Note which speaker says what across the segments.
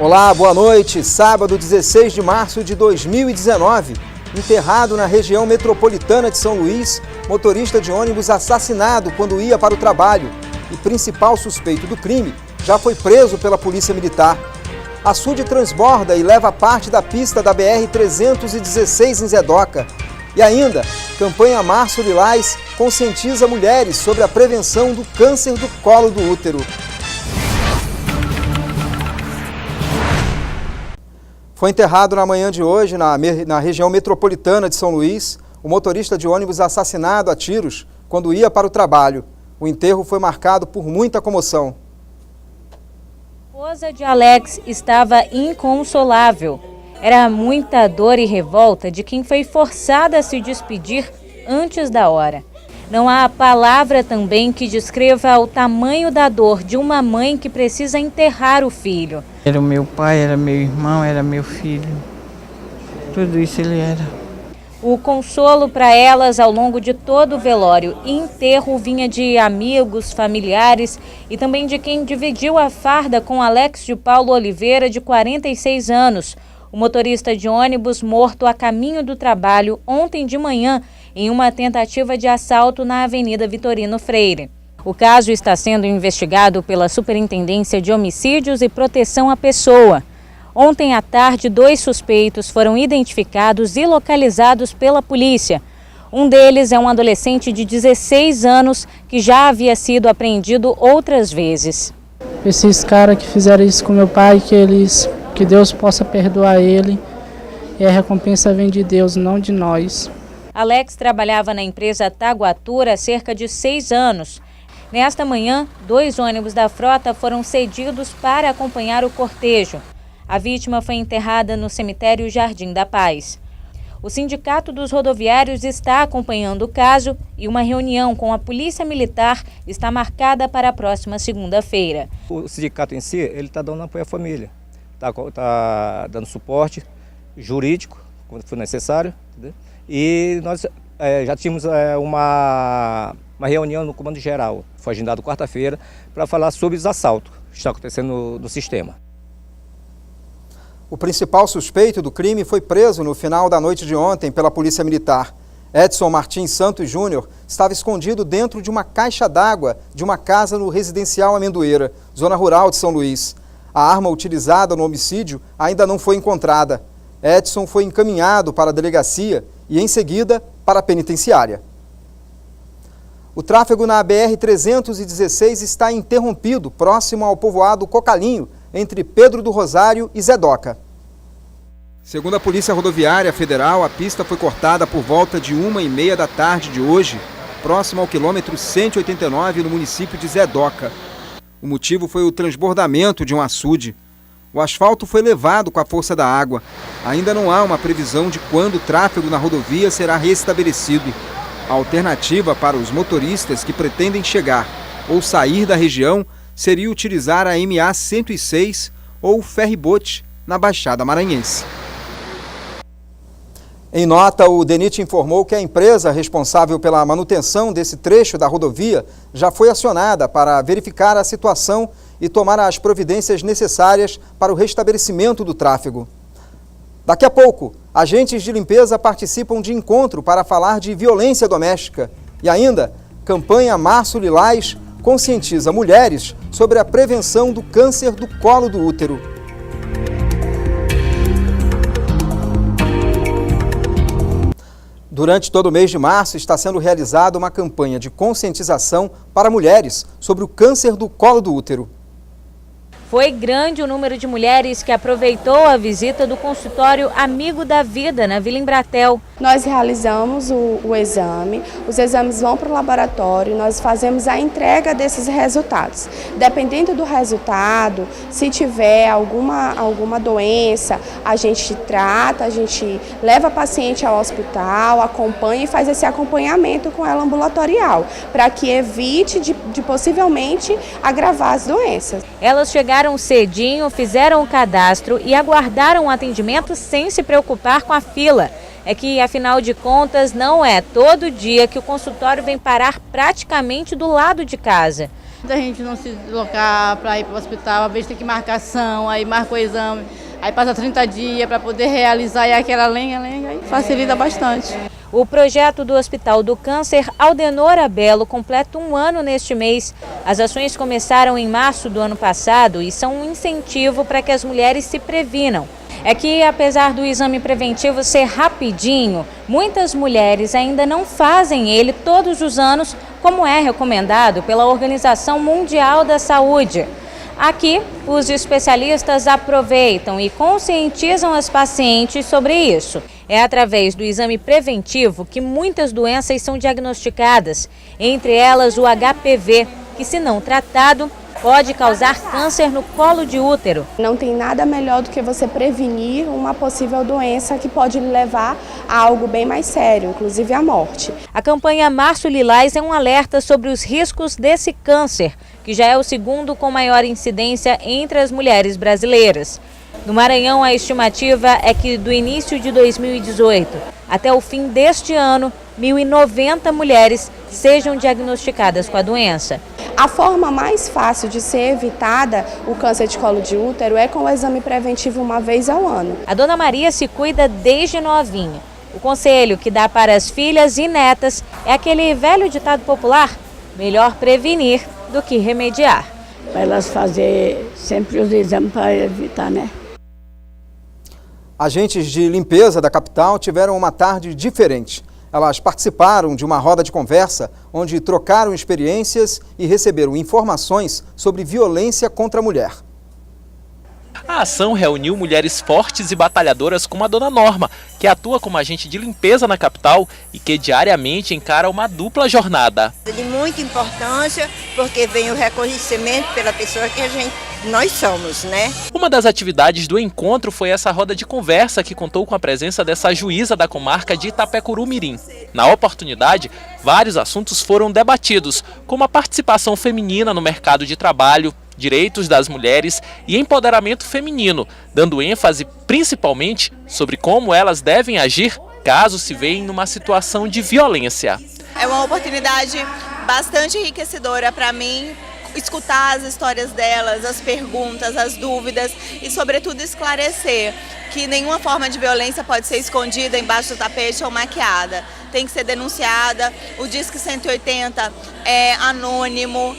Speaker 1: Olá, boa noite. Sábado, 16 de março de 2019. Enterrado na região metropolitana de São Luís, motorista de ônibus assassinado quando ia para o trabalho. E principal suspeito do crime já foi preso pela Polícia Militar. Açude transborda e leva parte da pista da BR-316 em Zedoca. E ainda, campanha Março Lilás conscientiza mulheres sobre a prevenção do câncer do colo do útero. Foi enterrado na manhã de hoje, na região metropolitana de São Luís, o motorista de ônibus assassinado a tiros quando ia para o trabalho. O enterro foi marcado por muita comoção.
Speaker 2: A esposa de Alex estava inconsolável. Era muita dor e revolta de quem foi forçada a se despedir antes da hora. Não há palavra também que descreva o tamanho da dor de uma mãe que precisa enterrar o filho.
Speaker 3: Era o meu pai, era meu irmão, era meu filho. Tudo isso ele era.
Speaker 2: O consolo para elas ao longo de todo o velório e enterro vinha de amigos, familiares e também de quem dividiu a farda com Alex de Paulo Oliveira, de 46 anos. O motorista de ônibus morto a caminho do trabalho ontem de manhã em uma tentativa de assalto na Avenida Vitorino Freire. O caso está sendo investigado pela Superintendência de Homicídios e Proteção à Pessoa. Ontem à tarde, 2 suspeitos foram identificados e localizados pela polícia. Um deles é um adolescente de 16 anos que já havia sido apreendido outras vezes.
Speaker 4: Esses caras que fizeram isso com meu pai, que Deus possa perdoar ele, e a recompensa vem de Deus, não de nós.
Speaker 2: Alex trabalhava na empresa Taguatura há cerca de 6 anos. Nesta manhã, 2 ônibus da frota foram cedidos para acompanhar o cortejo. A vítima foi enterrada no cemitério Jardim da Paz. O Sindicato dos Rodoviários está acompanhando o caso e uma reunião com a Polícia Militar está marcada para a próxima segunda-feira.
Speaker 5: O sindicato em si, ele está dando apoio à família, está dando suporte jurídico, quando for necessário, entendeu? E nós já tínhamos uma reunião no Comando Geral, foi agendado quarta-feira, para falar sobre os assaltos que estão acontecendo no sistema.
Speaker 1: O principal suspeito do crime foi preso no final da noite de ontem pela Polícia Militar. Edson Martins Santos Júnior estava escondido dentro de uma caixa d'água de uma casa no residencial Amendoeira, zona rural de São Luís. A arma utilizada no homicídio ainda não foi encontrada. Edson foi encaminhado para a delegacia e, em seguida, para a penitenciária. O tráfego na BR-316 está interrompido próximo ao povoado Cocalinho, entre Pedro do Rosário e Zedoca. Segundo a Polícia Rodoviária Federal, a pista foi cortada por volta de 1h30 da tarde de hoje, próximo ao quilômetro 189 no município de Zedoca. O motivo foi o transbordamento de um açude. O asfalto foi levado com a força da água. Ainda não há uma previsão de quando o tráfego na rodovia será restabelecido. A alternativa para os motoristas que pretendem chegar ou sair da região seria utilizar a MA 106 ou o ferry-boat na Baixada Maranhense. Em nota, o DENIT informou que a empresa responsável pela manutenção desse trecho da rodovia já foi acionada para verificar a situação e tomar as providências necessárias para o restabelecimento do tráfego. Daqui a pouco, agentes de limpeza participam de encontro para falar de violência doméstica. E ainda, campanha Março Lilás conscientiza mulheres sobre a prevenção do câncer do colo do útero. Durante todo o mês de março está sendo realizada uma campanha de conscientização para mulheres sobre o câncer do colo do útero.
Speaker 2: Foi grande o número de mulheres que aproveitou a visita do consultório Amigo da Vida, na Vila Embratel.
Speaker 6: Nós realizamos o exame, os exames vão para o laboratório, nós fazemos a entrega desses resultados. Dependendo do resultado, se tiver alguma doença, a gente trata, a gente leva a paciente ao hospital, acompanha e faz esse acompanhamento com ela ambulatorial, para que evite de possivelmente agravar as doenças.
Speaker 2: Elas chegaram cedinho, fizeram o cadastro e aguardaram o atendimento sem se preocupar com a fila. É que, afinal de contas, não é todo dia que o consultório vem parar praticamente do lado de casa.
Speaker 7: da gente não se deslocar para ir para o hospital, às vezes tem que marcação, aí marca o exame, aí passa 30 dias para poder realizar e aquela lenga-lenga, aí facilita bastante.
Speaker 2: O projeto do Hospital do Câncer Aldenora Belo completa 1 ano neste mês. As ações começaram em março do ano passado e são um incentivo para que as mulheres se previnam. É que, apesar do exame preventivo ser rapidinho, muitas mulheres ainda não fazem ele todos os anos, como é recomendado pela Organização Mundial da Saúde. Aqui, os especialistas aproveitam e conscientizam as pacientes sobre isso. É através do exame preventivo que muitas doenças são diagnosticadas, entre elas o HPV, que, se não tratado, pode causar câncer no colo de útero.
Speaker 6: Não tem nada melhor do que você prevenir uma possível doença que pode levar a algo bem mais sério, inclusive a morte.
Speaker 2: A campanha Março Lilás é um alerta sobre os riscos desse câncer, que já é o segundo com maior incidência entre as mulheres brasileiras. No Maranhão, a estimativa é que do início de 2018 até o fim deste ano, 1.090 mulheres sejam diagnosticadas com a doença.
Speaker 6: A forma mais fácil de ser evitada o câncer de colo de útero é com o exame preventivo 1 vez ao ano.
Speaker 2: A dona Maria se cuida desde novinha. O conselho que dá para as filhas e netas é aquele velho ditado popular: melhor prevenir do que remediar.
Speaker 8: Para elas fazerem sempre os exames para evitar, né?
Speaker 1: Agentes de limpeza da capital tiveram uma tarde diferente. Elas participaram de uma roda de conversa onde trocaram experiências e receberam informações sobre violência contra a mulher.
Speaker 9: A ação reuniu mulheres fortes e batalhadoras como a dona Norma, que atua como agente de limpeza na capital e que diariamente encara uma dupla jornada.
Speaker 10: De muita importância, porque vem o reconhecimento pela pessoa que nós somos, né?
Speaker 9: Uma das atividades do encontro foi essa roda de conversa que contou com a presença dessa juíza da comarca de Itapecuru-Mirim. Na oportunidade, vários assuntos foram debatidos, como a participação feminina no mercado de trabalho, direitos das mulheres e empoderamento feminino, dando ênfase principalmente sobre como elas devem agir caso se veem numa situação de violência.
Speaker 11: É uma oportunidade bastante enriquecedora para mim, escutar as histórias delas, as perguntas, as dúvidas e, sobretudo, esclarecer que nenhuma forma de violência pode ser escondida embaixo do tapete ou maquiada. Tem que ser denunciada, o Disque 180 é anônimo,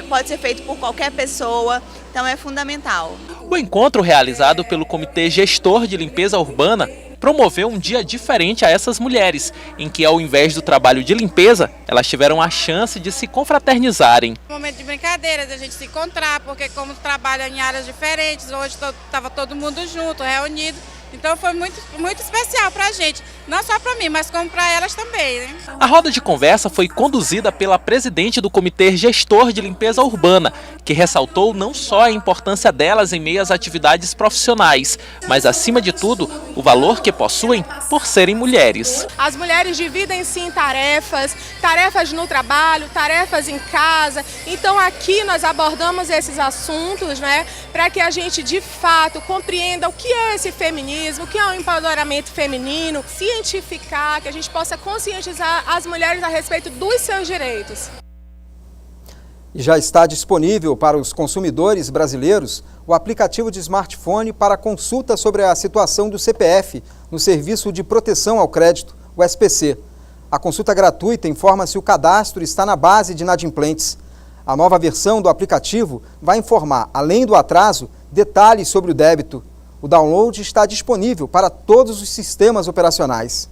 Speaker 11: pode ser feito por qualquer pessoa, então é fundamental.
Speaker 9: O encontro realizado pelo Comitê Gestor de Limpeza Urbana promoveu um dia diferente a essas mulheres, em que ao invés do trabalho de limpeza, elas tiveram a chance de se confraternizarem.
Speaker 12: Um momento de brincadeira, de a gente se encontrar, porque como trabalha em áreas diferentes, hoje estava todo mundo junto, reunido. Então foi muito especial para a gente, não só para mim, mas como para elas também, né?
Speaker 9: A roda de conversa foi conduzida pela presidente do Comitê Gestor de Limpeza Urbana, que ressaltou não só a importância delas em meio às atividades profissionais, mas acima de tudo, o valor que possuem por serem mulheres.
Speaker 13: As mulheres dividem sim tarefas no trabalho, tarefas em casa. Então aqui nós abordamos esses assuntos, né, para que a gente de fato compreenda o que é esse feminismo, o que é o empoderamento feminino, cientificar, que a gente possa conscientizar as mulheres a respeito dos seus direitos.
Speaker 1: Já está disponível para os consumidores brasileiros o aplicativo de smartphone para consulta sobre a situação do CPF no Serviço de Proteção ao Crédito, o SPC. A consulta gratuita informa se o cadastro está na base de inadimplentes. A nova versão do aplicativo vai informar, além do atraso, detalhes sobre o débito. O download está disponível para todos os sistemas operacionais.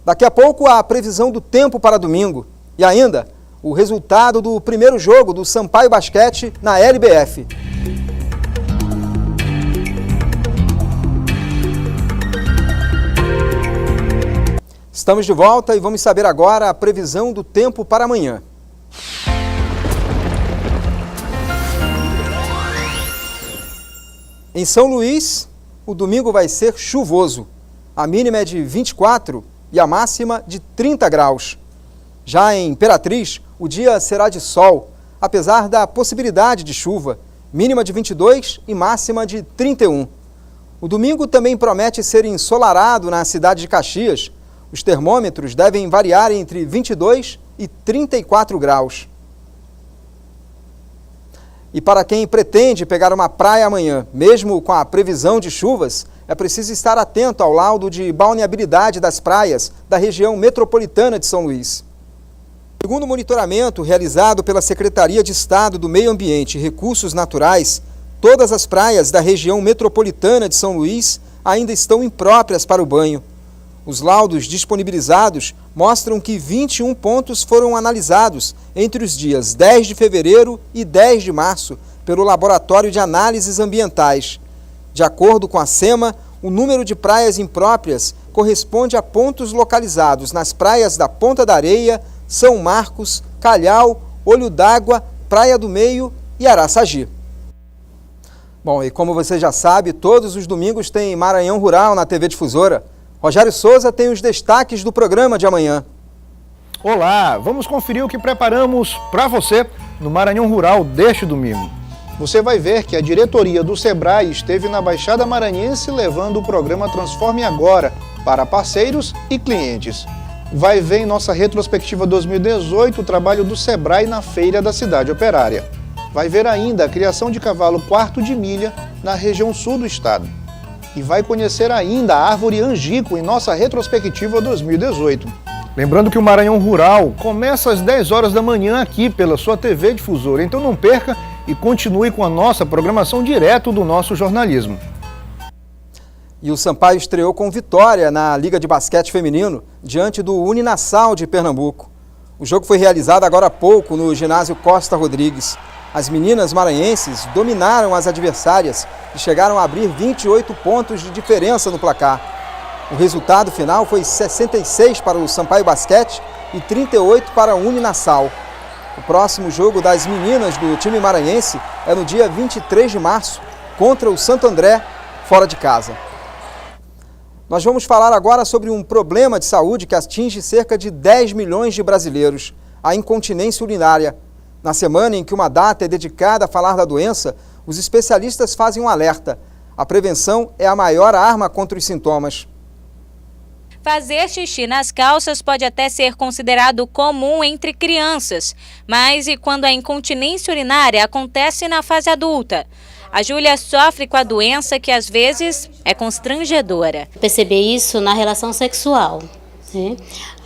Speaker 1: Daqui a pouco, a previsão do tempo para domingo. E ainda, o resultado do primeiro jogo do Sampaio Basquete na LBF. Estamos de volta e vamos saber agora a previsão do tempo para amanhã. Em São Luís, o domingo vai ser chuvoso. A mínima é de 24 e a máxima de 30 graus. Já em Imperatriz, o dia será de sol, apesar da possibilidade de chuva, mínima de 22 e máxima de 31. O domingo também promete ser ensolarado na cidade de Caxias. Os termômetros devem variar entre 22 e 34 graus. E para quem pretende pegar uma praia amanhã, mesmo com a previsão de chuvas, é preciso estar atento ao laudo de balneabilidade das praias da região metropolitana de São Luís. Segundo o monitoramento realizado pela Secretaria de Estado do Meio Ambiente e Recursos Naturais, todas as praias da região metropolitana de São Luís ainda estão impróprias para o banho. Os laudos disponibilizados mostram que 21 pontos foram analisados entre os dias 10 de fevereiro e 10 de março pelo Laboratório de Análises Ambientais. De acordo com a SEMA, o número de praias impróprias corresponde a pontos localizados nas praias da Ponta da Areia, São Marcos, Calhau, Olho d'Água, Praia do Meio e Araçagi. Bom, e como você já sabe, todos os domingos tem Maranhão Rural na TV Difusora. Rogério Souza tem os destaques do programa de amanhã.
Speaker 14: Olá, vamos conferir o que preparamos para você no Maranhão Rural deste domingo. Você vai ver que a diretoria do Sebrae esteve na Baixada Maranhense levando o programa Transforme Agora para parceiros e clientes. Vai ver em nossa retrospectiva 2018 o trabalho do Sebrae na Feira da Cidade Operária. Vai ver ainda a criação de cavalo quarto de milha na região sul do estado. E vai conhecer ainda a árvore angico em nossa retrospectiva 2018. Lembrando que o Maranhão Rural começa às 10 horas da manhã aqui pela sua TV Difusora. Então não perca e continue com a nossa programação direto do nosso jornalismo.
Speaker 1: E o Sampaio estreou com vitória na Liga de Basquete Feminino diante do Uninassal de Pernambuco. O jogo foi realizado agora há pouco no ginásio Costa Rodrigues. As meninas maranhenses dominaram as adversárias e chegaram a abrir 28 pontos de diferença no placar. O resultado final foi 66 para o Sampaio Basquete e 38 para o Uninassal. O próximo jogo das meninas do time maranhense é no dia 23 de março, contra o Santo André, fora de casa. Nós vamos falar agora sobre um problema de saúde que atinge cerca de 10 milhões de brasileiros, a incontinência urinária. Na semana em que uma data é dedicada a falar da doença, os especialistas fazem um alerta. A prevenção é a maior arma contra os sintomas.
Speaker 2: Fazer xixi nas calças pode até ser considerado comum entre crianças, mas e quando a incontinência urinária acontece na fase adulta? A Júlia sofre com a doença que às vezes é constrangedora.
Speaker 15: Percebi isso na relação sexual.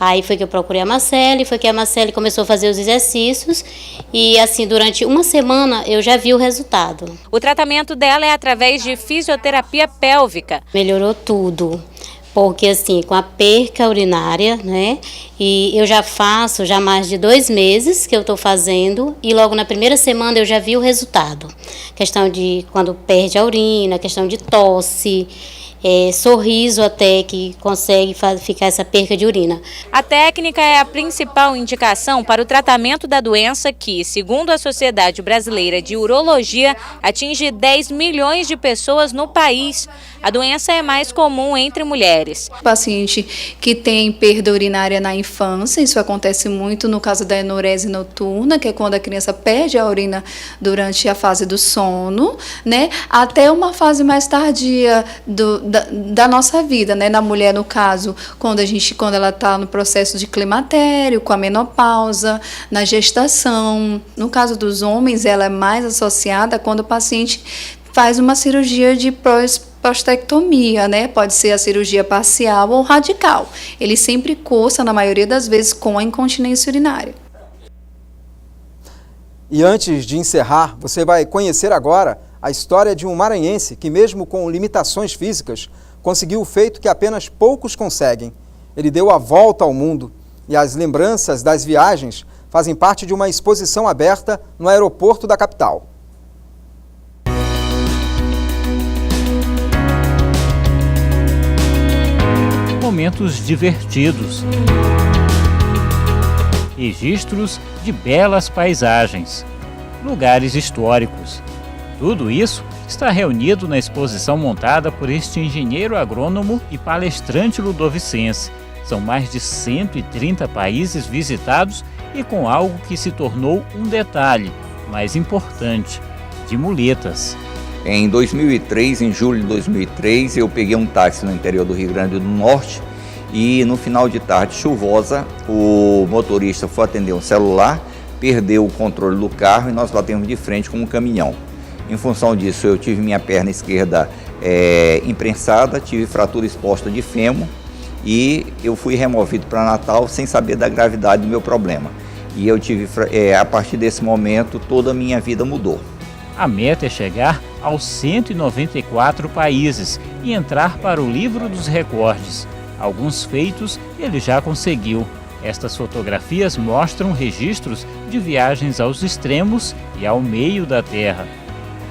Speaker 15: Aí foi que eu procurei a Marcele, foi que a Marcele começou a fazer os exercícios e assim durante uma semana eu já vi o resultado.
Speaker 2: O tratamento dela é através de fisioterapia pélvica.
Speaker 15: Melhorou tudo, porque assim com a perca urinária, né? E eu já faço já mais de 2 meses que eu estou fazendo e logo na primeira semana eu já vi o resultado. Questão de quando perde a urina, questão de tosse. Sorriso até que consegue ficar essa perca de urina.
Speaker 2: A técnica é a principal indicação para o tratamento da doença que, segundo a Sociedade Brasileira de Urologia, atinge 10 milhões de pessoas no país. A doença é mais comum entre mulheres.
Speaker 16: Paciente que tem perda urinária na infância, isso acontece muito no caso da enurese noturna, que é quando a criança perde a urina durante a fase do sono, né? Até uma fase mais tardia da nossa vida, né? Na mulher, no caso, quando ela está no processo de climatério, com a menopausa, na gestação. No caso dos homens, ela é mais associada quando o paciente faz uma cirurgia de prostectomia, né? Pode ser a cirurgia parcial ou radical. Ele sempre cursa, na maioria das vezes, com a incontinência urinária.
Speaker 1: E antes de encerrar, você vai conhecer agora a história de um maranhense que, mesmo com limitações físicas, conseguiu o feito que apenas poucos conseguem. Ele deu a volta ao mundo e as lembranças das viagens fazem parte de uma exposição aberta no aeroporto da capital.
Speaker 17: Momentos divertidos, registros de belas paisagens, lugares históricos. Tudo isso está reunido na exposição montada por este engenheiro agrônomo e palestrante ludovicense. São mais de 130 países visitados e com algo que se tornou um detalhe mais importante, de muletas.
Speaker 18: Em 2003, em julho de 2003, eu peguei um táxi no interior do Rio Grande do Norte e no final de tarde chuvosa, o motorista foi atender um celular, perdeu o controle do carro e nós batemos de frente com um caminhão. Em função disso, eu tive minha perna esquerda imprensada, tive fratura exposta de fêmur e eu fui removido para Natal sem saber da gravidade do meu problema. E eu tive, a partir desse momento, toda a minha vida mudou.
Speaker 17: A meta é chegar aos 194 países e entrar para o livro dos recordes. Alguns feitos ele já conseguiu. Estas fotografias mostram registros de viagens aos extremos e ao meio da Terra.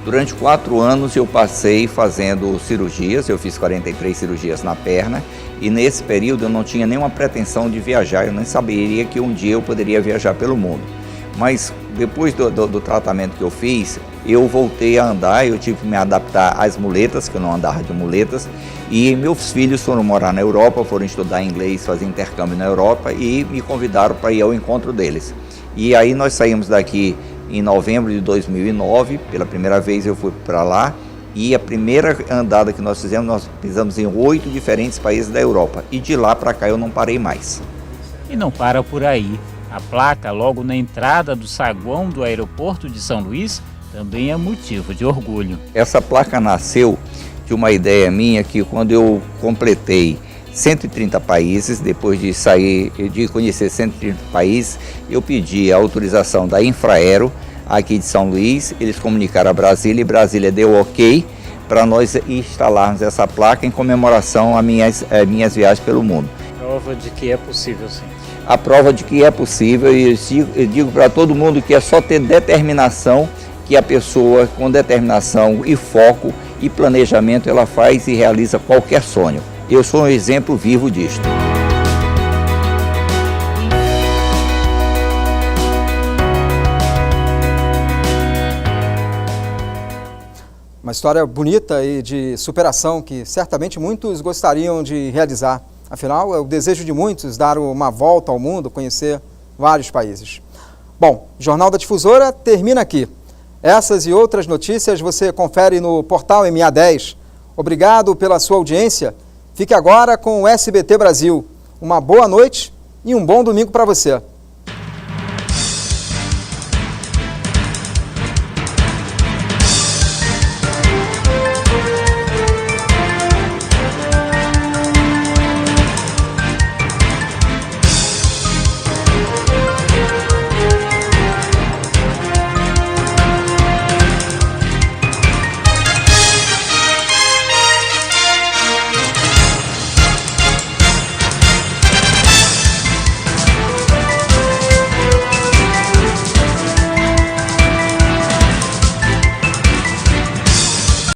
Speaker 18: Durante 4 anos eu passei fazendo cirurgias, eu fiz 43 cirurgias na perna e nesse período eu não tinha nenhuma pretensão de viajar, eu nem saberia que um dia eu poderia viajar pelo mundo. Mas depois do tratamento que eu fiz, eu voltei a andar, eu tive que me adaptar às muletas, que eu não andava de muletas, e meus filhos foram morar na Europa, foram estudar inglês, fazer intercâmbio na Europa e me convidaram para ir ao encontro deles. E aí nós saímos daqui em novembro de 2009, pela primeira vez eu fui para lá, e a primeira andada que nós fizemos, nós pisamos em 8 diferentes países da Europa, e de lá para cá eu não parei mais.
Speaker 17: E não para por aí. A placa logo na entrada do saguão do aeroporto de São Luís também é motivo de orgulho.
Speaker 18: Essa placa nasceu de uma ideia minha que quando eu completei 130 países, depois de conhecer 130 países, eu pedi a autorização da Infraero aqui de São Luís, eles comunicaram a Brasília e Brasília deu ok para nós instalarmos essa placa em comemoração às minhas viagens pelo mundo.
Speaker 17: Prova de que é possível, sim.
Speaker 18: A prova de que é possível, e eu digo para todo mundo que é só ter determinação, que a pessoa com determinação e foco e planejamento ela faz e realiza qualquer sonho. Eu sou um exemplo vivo disto.
Speaker 1: Uma história bonita e de superação que certamente muitos gostariam de realizar. Afinal, é o desejo de muitos dar uma volta ao mundo, conhecer vários países. Bom, o Jornal da Difusora termina aqui. Essas e outras notícias você confere no portal MA10. Obrigado pela sua audiência. Fique agora com o SBT Brasil. Uma boa noite e um bom domingo para você.